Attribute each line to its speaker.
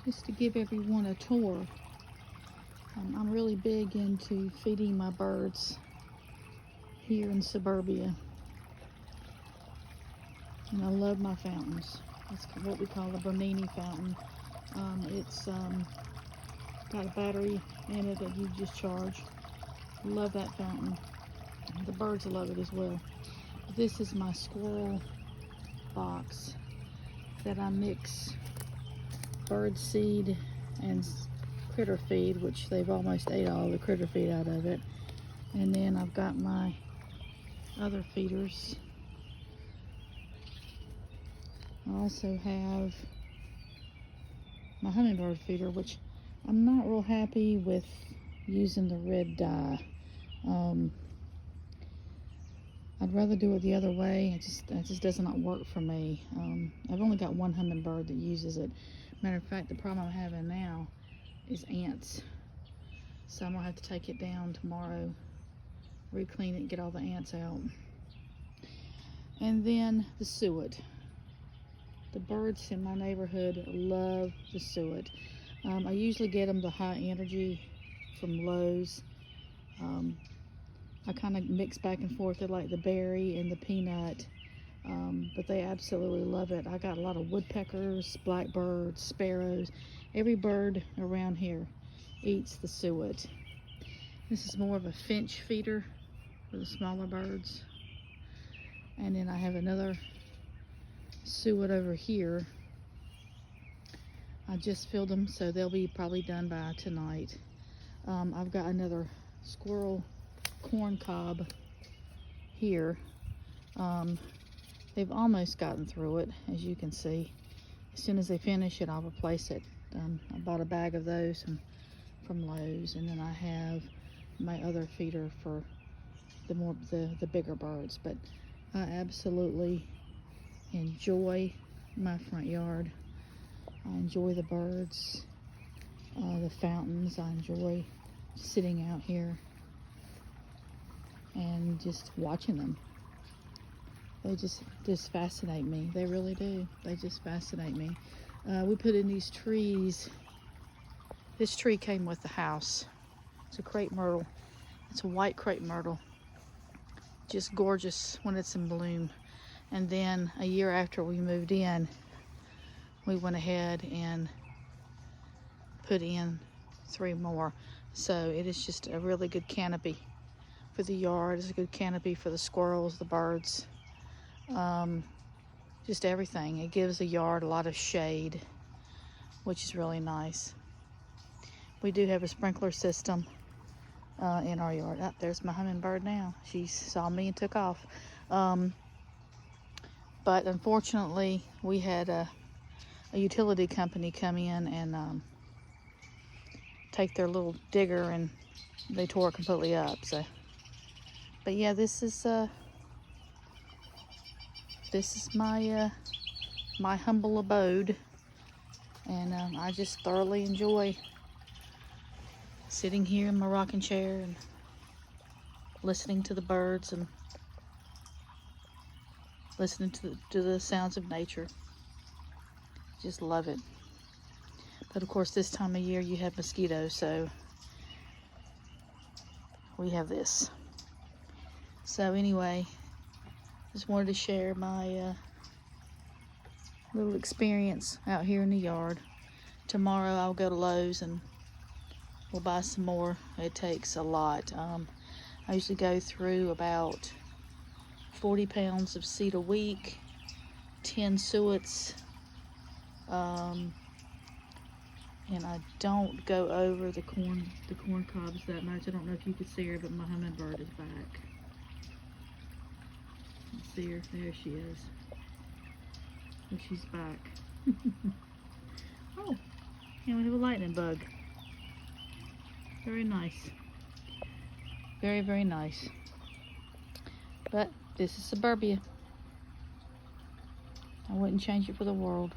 Speaker 1: just to give everyone a tour. I'm really big into feeding my birds here in suburbia. And I love my fountains. It's what we call a Bernini fountain. It's got a battery in it that you just charge. Love that fountain. The birds love it as well. This is my squirrel box that I mix bird seed and critter feed, which they've almost ate all the critter feed out of it. And then I've got my other feeders. I also have my hummingbird feeder, which I'm not real happy with using the red dye. I'd rather do it the other way. It just does not work for me. I've only got one hummingbird that uses it. Matter of fact, the problem I'm having now is ants. So I'm gonna have to take it down tomorrow, re-clean it, get all the ants out. And then the suet. The birds in my neighborhood love the suet. I usually get them the high energy from Lowe's. I kind of mix back and forth. They like the berry and the peanut, but they absolutely love it. I got a lot of woodpeckers, blackbirds, sparrows. Every bird around here eats the suet. This is more of a finch feeder for the smaller birds. And then I have another suet over here. I just filled them, so they'll be probably done by tonight. I've got another squirrel corn cob here. They've almost gotten through it, as you can see. As soon as they finish it, I'll replace it. I bought a bag of those from Lowe's, and then I have my other feeder for the bigger birds. But I absolutely enjoy my front yard. I enjoy the birds, the fountains. I enjoy sitting out here and just watching them. They just fascinate me. They really do. They just fascinate me. We put in these trees. This tree came with the house. It's a crepe myrtle. It's a white crepe myrtle. Just gorgeous when it's in bloom. And then a year after we moved in, we went ahead and put in 3 more. So it is just a really good canopy for the yard. It's a good canopy for the squirrels, the birds, just everything. It gives the yard a lot of shade, which is really nice. We do have a sprinkler system in our yard. Oh, there's my hummingbird now. She saw me and took off. But unfortunately, we had a utility company come in and take their little digger, and they tore it completely up. So, but yeah, this is my my humble abode, and I just thoroughly enjoy sitting here in my rocking chair and listening to the birds and listening to the sounds of nature. Just love it. But of course, this time of year you have mosquitoes, so we have this. So anyway, just wanted to share my little experience out here in the yard. Tomorrow I'll go to Lowe's and we'll buy some more. It takes a lot. I usually go through about 40 pounds of seed a week, 10 suets, and I don't go over the corn cobs that much. I don't know if you could see her, but my hummingbird is back. Let's see her. There she is. And she's back. Oh, and we have a lightning bug. Very nice. Very, very nice. But this is suburbia. I wouldn't change it for the world.